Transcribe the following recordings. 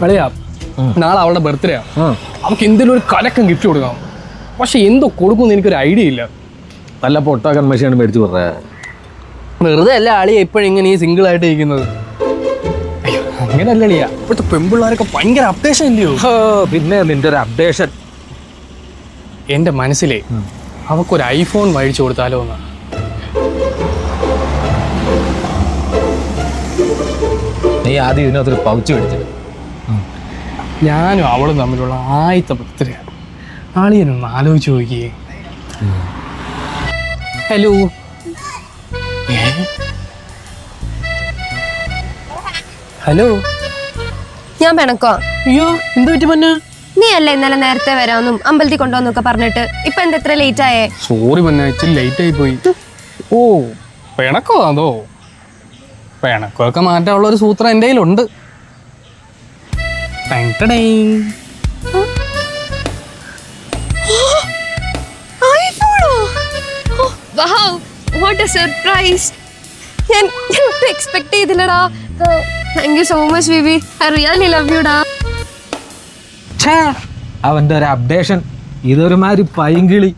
കളിയാ നാളെ അവളുടെ ബർത്ത്ഡേ ആണ്. അവൾക്ക് എന്തെങ്കിലും ഒരു കലക്കം ഗിഫ്റ്റ് കൊടുക്കാം. പക്ഷെ എന്തോ കൊടുക്കുമെന്ന് എനിക്കൊരു ഐഡിയ ഇല്ല. നല്ല പൊട്ടാക്കൻ മെഷീൻ മേടിച്ചു പറഞ്ഞ വെറുതെ അല്ല അളിയ ഇപ്പോഴിങ്ങനെ ഈ സിംഗിൾ ആയിട്ട് ഇരിക്കുന്നത്. അയ്യോ അങ്ങനെയല്ല അളിയ, ഇപ്പോഴത്തെ പെൺപിള്ളേരൊക്കെ ഭയങ്കര അപ്ഡേഷൻ ഇല്ലയോ? പിന്നെ നിന്റെ ഒരു അപ്ഡേഷൻ എൻ്റെ മനസ്സിലേ അവക്കൊരു ഐഫോൺ മേടിച്ചു കൊടുത്താലോ എന്നാ. നീ ആദ്യം ഇതിനകത്തൊരു പൗച്ച് മേടിച്ചത്. ഞാനും അവളും തമ്മിലുള്ള ആദ്യത്തെ ബർത്ത്ഡേ. ആളിയനൊന്ന് ആലോചിച്ച് നോക്കിയേ. Hello, hello. ഞാൻ പിണക്കോ? അയ്യോ എന്ത് പറ്റി പൊന്നെ? നീ അല്ല ഇന്നലെ നേരത്തെ വരാമെന്നും അമ്പലത്തിൽ കൊണ്ടുവന്നൊക്കെ പറഞ്ഞിട്ട് ഇപ്പൊ എന്താ ഇത്ര ലേറ്റ് ആയേ? സോറി പൊന്നെ, ഇച്ചിരി ലേറ്റ് ആയി പോയി. ഓ പിണക്കോ? അതോ പിണക്കമൊക്കെ മാറ്റാനുള്ള ഒരു സൂത്രം എൻ്റെ കയ്യിലുണ്ട്. What a surprise! ഞാൻ ഒട്ടും എക്സ്പെക്ട് ചെയ്തില്ലടാ. Thank you so much baby, I really love you ഡാ. അവന്റെ ഒരു അപ്ഡേഷൻ ഇതൊരുമാതിരി പൈങ്കിളി.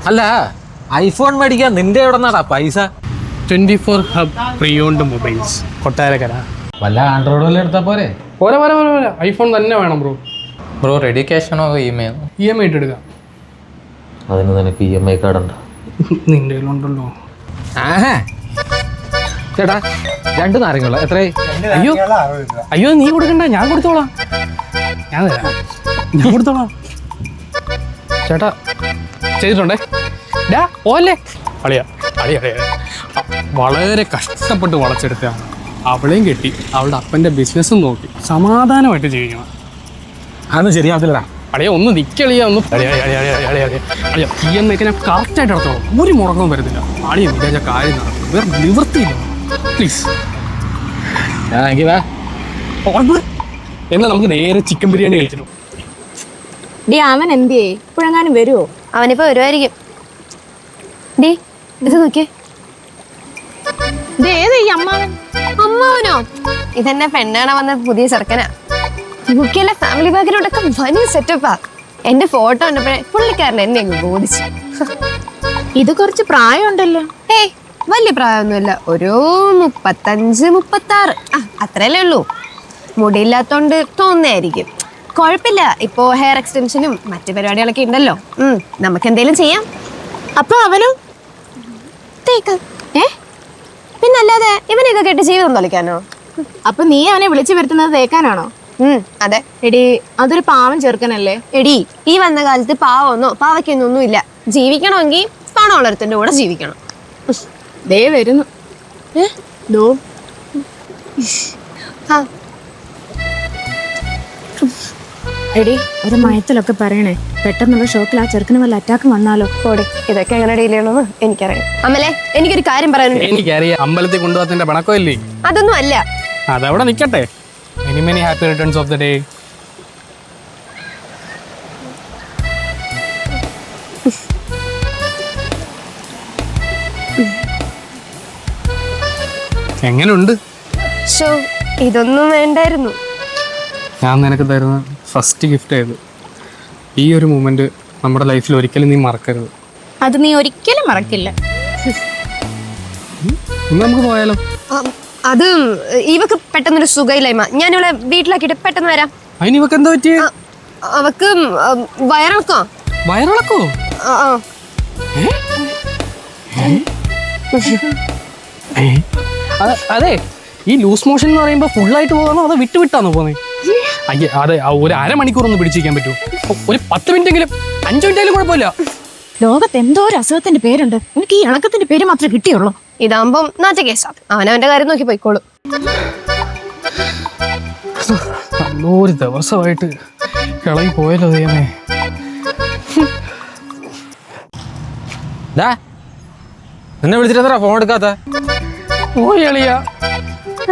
അല്ല ഐഫോൺ മേടിക്കാൻ നിന്റെ എവിടെ നിന്നാടാ പൈസ? 24 ഹബ് പ്രീയോണ്ട് മൊബൈൽസ്, കൊട്ടാരക്കര. വല്ല ആൻഡ്രോയിഡ് വല്ല എടുത്താ പോരെ? പോരാ പോരാ പോരാ പോരാ, ഐഫോൺ തന്നെ വേണം ബ്രോ. ബ്രോ റെഡി ക്യാഷ് ആണോ EMI? EMI ഇട്ട് എടുക്കാം. അതിന് നിനക്ക് EMI കാർഡ് ഉണ്ടോ? നിന്റെ കയ്യിലുണ്ടല്ലോ. ചേട്ടാ 2 നാരങ്ങള എത്രയായി? അയ്യോ അയ്യോ നീ കൊടുക്കണ്ട, ഞാൻ കൊടുത്തോളാം. ഞാൻ കൊടുത്തോളാം ചേട്ടാ. ചെയ്തിട്ടുണ്ടേ ഡാ ഓല്ലേ. അളിയാ അളിയ വളരെ കഷ്ടപ്പെട്ട് വളച്ചെടുത്തതാണ്. അവളെയും കെട്ടി അവളുടെ അപ്പൻ്റെ ബിസിനസ്സും നോക്കി സമാധാനമായിട്ട് ജീവിക്കണം. അതൊന്നും ശരിയാവത്തില്ലടാ. അളിയ ഒന്ന് നിക്കളിയ ഒന്ന് അളിയ EMI ഒക്കെ ഞാൻ കറക്റ്റായിട്ട് എടുത്തോളാം. ഒരു മുടക്കവും വരുന്നില്ല. അളിയ വിചാരിച്ച കാര്യം നടക്കും, വേറെ നിവൃത്തിയില്ല. പ്ലീസ് എന്നാൽ നമുക്ക് നേരെ ചിക്കൻ ബിരിയാണി കഴിച്ചിട്ടു. ഡി അവൻ എന്തിയേ ഇപ്പോഴെങ്ങാനും വരുമോ? അവനിപ്പോ വരുമായിരിക്കും. ഡി ഇത് നോക്കിയേ. ഇതേത് ഈ അമ്മാവൻ? അമ്മാവനോ? ഇതെന്നെ പെണ്ണാണ വന്ന പുതിയ ചെറുക്കനാ. മുഖ്യല്ല ഫാമിലി ബാക്കിലോട്ടൊക്കെ വലിയ സെറ്റപ്പാ. എന്റെ ഫോട്ടോ കണ്ടപ്പോഴേ പുള്ളിക്കാരൻ എന്നെ അങ്ങ് ബോധിച്ചു. ഇത് കുറച്ച് പ്രായമുണ്ടല്ലോ. ഏയ് വലിയ പ്രായമൊന്നുമില്ല, ഒരു 35, 36 അത്രയല്ലേ ഉള്ളൂ. മുടിയില്ലാത്തോണ്ട് തോന്നുന്നതായിരിക്കും. കുഴപ്പമില്ല, ഇപ്പോ ഹെയർ എക്സ്റ്റൻഷനും മറ്റു പരിപാടികളൊക്കെ ഉണ്ടല്ലോ. നമുക്ക് എന്തേലും ചെയ്യാം. അപ്പൊ അവനും തേക്ക് പിന്നല്ലാതെ ഇവനെയൊക്കെ കെട്ടി ജീവിതം തൊളിക്കാനോ? അപ്പൊ നീ അവനെ വിളിച്ചു വരുത്തുന്നത് തേക്കാനാണോ? അതെ. എടി അതൊരു പാവം ചെറുക്കനല്ലേ? എടി ഈ വന്ന കാലത്ത് പാവമൊന്നോ പാവയ്ക്കൊന്നും ഇല്ല. ജീവിക്കണമെങ്കിൽ പണമുള്ളവരുടെ കൂടെ ജീവിക്കണം. ദേ വരുന്നു. ദോ എടി ഒരു മയത്തിലൊക്കെ പറയണേ, പെട്ടെന്നുള്ള ഷോക്കിൽ ആ ചെറുക്കിന് വല്ല അറ്റാക്ക് വന്നാലോ? ഓടെ ഇതൊക്കെ എങ്ങനെ ഡീൽ ചെയ്യണമെന്ന് എനിക്കറിയാം. അമ്മലേ എനിക്കൊരു കാര്യം പറയാനുണ്ട്. എനിക്കറിയാം, അമ്പലത്തിൽ കൊണ്ടുപോകത്തിന്റെ പണക്കമില്ലേ? അതൊന്നും അല്ല. അതവിടെ നിൽക്കട്ടെ. Many many happy returns of the day. എങ്ങനെയുണ്ട്? ഷോ ഇതൊന്നും വേണ്ടായിരുന്നു. ഞാൻ നിനക്ക് തരുന്ന ഫസ്റ്റ് ഗിഫ്റ്റ് ആയത്. ഈ ഒരു മൂമെന്റ് നമ്മുടെ ലൈഫിൽ ഒരിക്കലും നീ മറക്കരുത്. അത് നീ ഒരിക്കലും മറക്കില്ല. ഇന്ന് നമുക്ക് പോയാലോ? അത് ഇവക്ക് പെട്ടെന്നൊരു സുഖയില്ലായ്മ. ഞാൻ ഇവിടെ വീട്ടിലാക്കിയിട്ട് പെട്ടെന്ന് വരാം. അതിന് ഇവക്ക് എന്താ പറ്റിയ? അവക്ക് വയറിളക്കോ? വയറിളക്കോ? അതെ, ഈ ലൂസ് മോഷൻ എന്ന് പറയുമ്പോ ഫുള്ളായിട്ട് പോകാനോ അതോ വിട്ടാണോ പോകുന്നത്? അയ്യേ അതെ, ഒരു അരമണിക്കൂർ ഒന്ന് പിടിച്ചിരിക്കാൻ പറ്റുമോ? ഒരു 10 മിനിറ്റെങ്കിലും, 5 മിനിറ്റെങ്കിലും കുഴപ്പമില്ല. ലോകത്ത് എന്തോ ഒരു അസുഖത്തിന്റെ പേരുണ്ട്, എനിക്ക് ഈ ഇണക്കത്തിന്റെ പേര് മാത്രമേ കിട്ടിയുള്ളൂ. ഇതാകുമ്പം നാറ്റ കേസാ, അവനവന്റെ കാര്യം നോക്കി പോയിക്കോളൂ. നല്ലൊരു ദിവസമായിട്ട് ഇളകി പോയല്ലോ ദൈവമേ. നിന്നെ വിളിച്ചിട്ട് ഫോൺ എടുക്കാത്ത? പോയി എളിയ,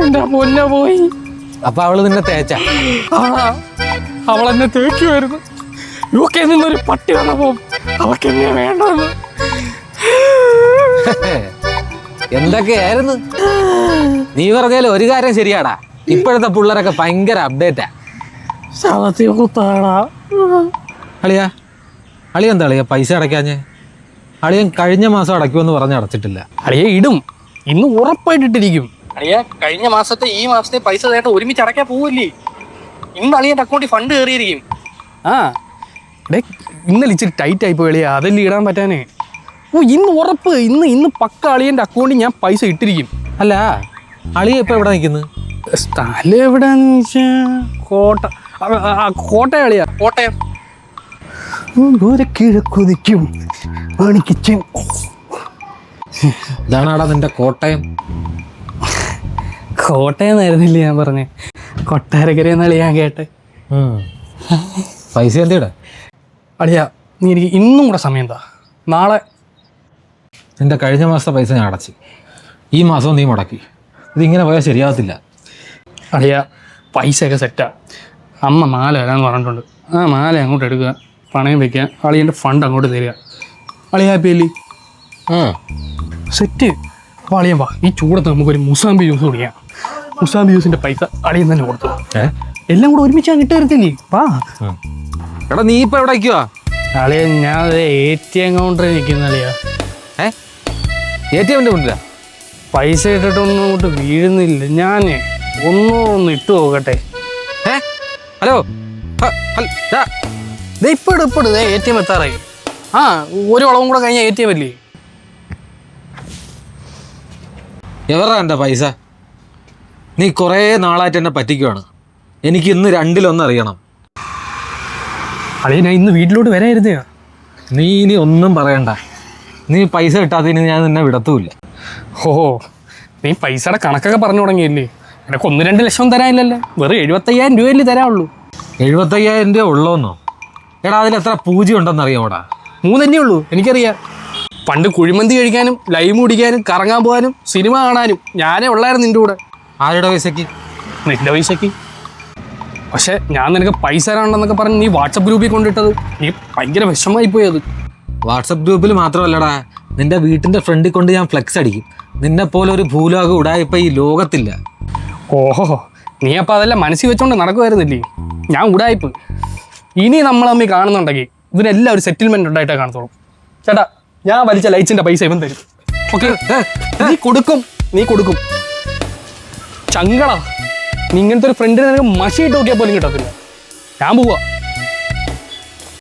എന്റെ പൊന്ന പോയി. അപ്പൊ അവള് നിന്നെ തേച്ച? അവളെന്നെ തേക്കുമായിരുന്നു. UK നിന്നൊരു പട്ടി വന്നപ്പോ അവൾക്ക് എന്നെ വേണ്ടെന്ന്. എന്തൊക്കെയായിരുന്നു? നീ പറഞ്ഞാൽ ഒരു കാര്യം ശരിയാടാ, ഇപ്പോഴത്തെ പിള്ളേരൊക്കെ ഭയങ്കര അപ്ഡേറ്റാ. അളിയാ എന്താ അളിയാ പൈസ അടയ്ക്കാഞ്ഞേ? അളിയൻ കഴിഞ്ഞ മാസം അടയ്ക്കുമെന്ന് പറഞ്ഞ് അടച്ചിട്ടില്ല. അളിയെ ഇടും, ഇന്ന് ഉറപ്പായിട്ടിട്ടിരിക്കും. അളിയ കഴിഞ്ഞ മാസത്തെ ഈ മാസത്തെ പൈസ നേട്ടം ഒരുമിച്ച് അടയ്ക്കാൻ പോവില്ലേ? ഇന്ന് അളിയൻ്റെ അക്കൗണ്ടിൽ ഫണ്ട് കയറിയിരിക്കും. ആ ഡേ, ഇന്നലെ ഇച്ചിരി ടൈറ്റ് ആയിപ്പോയി അളിയ, അതല്ലേ ഇടാൻ പറ്റാനേ. ഓ ഇന്ന് ഉറപ്പ്, ഇന്ന് പക്ക അളിയൻ്റെ അക്കൗണ്ടിൽ ഞാൻ പൈസ ഇട്ടിരിക്കും. അല്ല അളിയ ഇപ്പൊ എവിടെ നിൽക്കുന്നു? സ്ഥലം എവിടെയാന്ന് വെച്ചാ കോട്ടയം അളിയ, കോട്ടയം. കിഴക്കുതിക്കും ഇതാണാടാ നിന്റെ കോട്ടയം? കോട്ടയം എന്നായിരുന്നില്ലേ ഞാൻ പറഞ്ഞേ, കൊട്ടാരക്കര ഞാൻ കേട്ടെ. പൈസ എന്തിടാ അളിയ? നീ എനിക്ക് ഇന്നും കൂടെ സമയം എന്താ? നാളെ നിന്റെ കഴിഞ്ഞ മാസത്തെ പൈസ ഞാൻ അടച്ച്, ഈ മാസവും നീ മുടക്കി. ഇതിങ്ങനെ പോയാൽ ശരിയാകത്തില്ല. അളിയ പൈസയൊക്കെ സെറ്റാ. അമ്മ മാല വരാമെന്ന് പറഞ്ഞിട്ടുണ്ട്. ആ മാല അങ്ങോട്ട് എടുക്കുക, പണയം വെക്കുക, അളിയൻ്റെ ഫണ്ട് അങ്ങോട്ട് തരിക. അളിയ ഹാപ്പിയല്ലേ? സെറ്റ്. അപ്പോൾ അളിയൻ വാ, ഈ ചൂടത്ത് നമുക്കൊരു മുസാമ്പി ജ്യൂസ് കുടിക്കാം. മുസാമ്പി ജ്യൂസിൻ്റെ പൈസ അളിയൻ തന്നെ കൊടുത്തു. എല്ലാം കൂടെ ഒരുമിച്ച് അങ്ങ് ഇട്ട് തരത്തില്ലേ? വാ. എടാ നീ ഇപ്പൊ എവിടെ നിൽക്കുവാ? അളിയ ഞാൻ ATM കൗണ്ടറിൽ നിൽക്കുന്ന അളിയ. ATM മുന്നിലാ? പൈസ ഇട്ടിട്ടൊന്നും അങ്ങോട്ട് വീഴുന്നില്ല. ഞാൻ ഒന്ന് ഇട്ടു നോക്കട്ടെ. ഹലോ ഇപ്പോഴും ATM എത്താറായി. ആ ഒരു വളവും കൂടെ കഴിഞ്ഞാൽ ATM അല്ലേ? എവറാ എൻ്റെ പൈസ? നീ കുറേ നാളായിട്ട് എന്നെ പറ്റിക്കുവാണ്. എനിക്ക് ഇന്ന് രണ്ടിലൊന്ന് അറിയണം. അളിയ ഞാൻ ഇന്ന് വീട്ടിലോട്ട് വരായിരുന്നേ. നീ ഇനി ഒന്നും പറയണ്ട. നീ പൈസ കിട്ടാത്തതിന് ഞാൻ നിന്നെ വിടത്തുമില്ല. ഓ നീ പൈസയുടെ കണക്കൊക്കെ പറഞ്ഞു തുടങ്ങിയില്ലേ? എനിക്ക് 1-2 ലക്ഷം തരാനില്ലല്ലോ, വെറും 75,000 രൂപയല്ലേ തരാനുള്ളൂ. 75,000 രൂപ ഉള്ളോന്നോ? എടാ അതിലെത്ര പൂജ്യം ഉണ്ടെന്ന് അറിയാമോടാ? 3 തന്നെ ഉള്ളൂ, എനിക്കറിയാം. പണ്ട് കുഴിമന്തി കഴിക്കാനും ലൈം കുടിക്കാനും കറങ്ങാൻ പോകാനും സിനിമ കാണാനും ഞാനേ ഉള്ളായിരുന്നു നിൻ്റെ കൂടെ. ആരുടെ പൈസക്ക്? നിൻ്റെ പൈസക്ക്. പക്ഷെ ഞാൻ നിനക്ക് പൈസ തരാനുണ്ടെന്നൊക്കെ പറഞ്ഞ് നീ വാട്സപ്പ് ഗ്രൂപ്പിൽ കൊണ്ടിട്ടത് നീ ഭയങ്കര വിഷമമായി പോയി. അത് വാട്സപ്പ് ഗ്രൂപ്പിൽ മാത്രമല്ലടാ, നിന്റെ വീട്ടിൻ്റെ ഫ്രണ്ടിൽ കൊണ്ട് ഞാൻ ഫ്ലെക്സ് അടിക്കും. നിന്നെ പോലെ ഒരു ഭൂലോകം ഉടായിപ്പോൾ ഈ ലോകത്തില്ല. ഓഹോ, നീ അപ്പോൾ അതെല്ലാം മനസ്സിൽ വെച്ചോണ്ട് നടക്കുമായിരുന്നില്ലേ? ഞാൻ ഉടായിപ്പ്. ഇനി നമ്മൾ തമ്മിൽ കാണുന്നുണ്ടെങ്കിൽ ഇതിനെല്ലാം ഒരു സെറ്റിൽമെൻറ്റ് ഉണ്ടായിട്ടേ കാണത്തോളൂ. ചേട്ടാ, ഞാൻ വലിച്ച ലൈറ്റ്സിൻ്റെ പൈസ ഇവൻ തരും. ഓക്കെ? നീ കൊടുക്കും. ചങ്കളാ, നീ ഇങ്ങനത്തെ ഒരു ഫ്രണ്ടിനെ നിനക്ക് മഷിയിട്ട് നോക്കിയാൽ പോലും കിട്ടത്തില്ല. ഞാൻ പോവാ.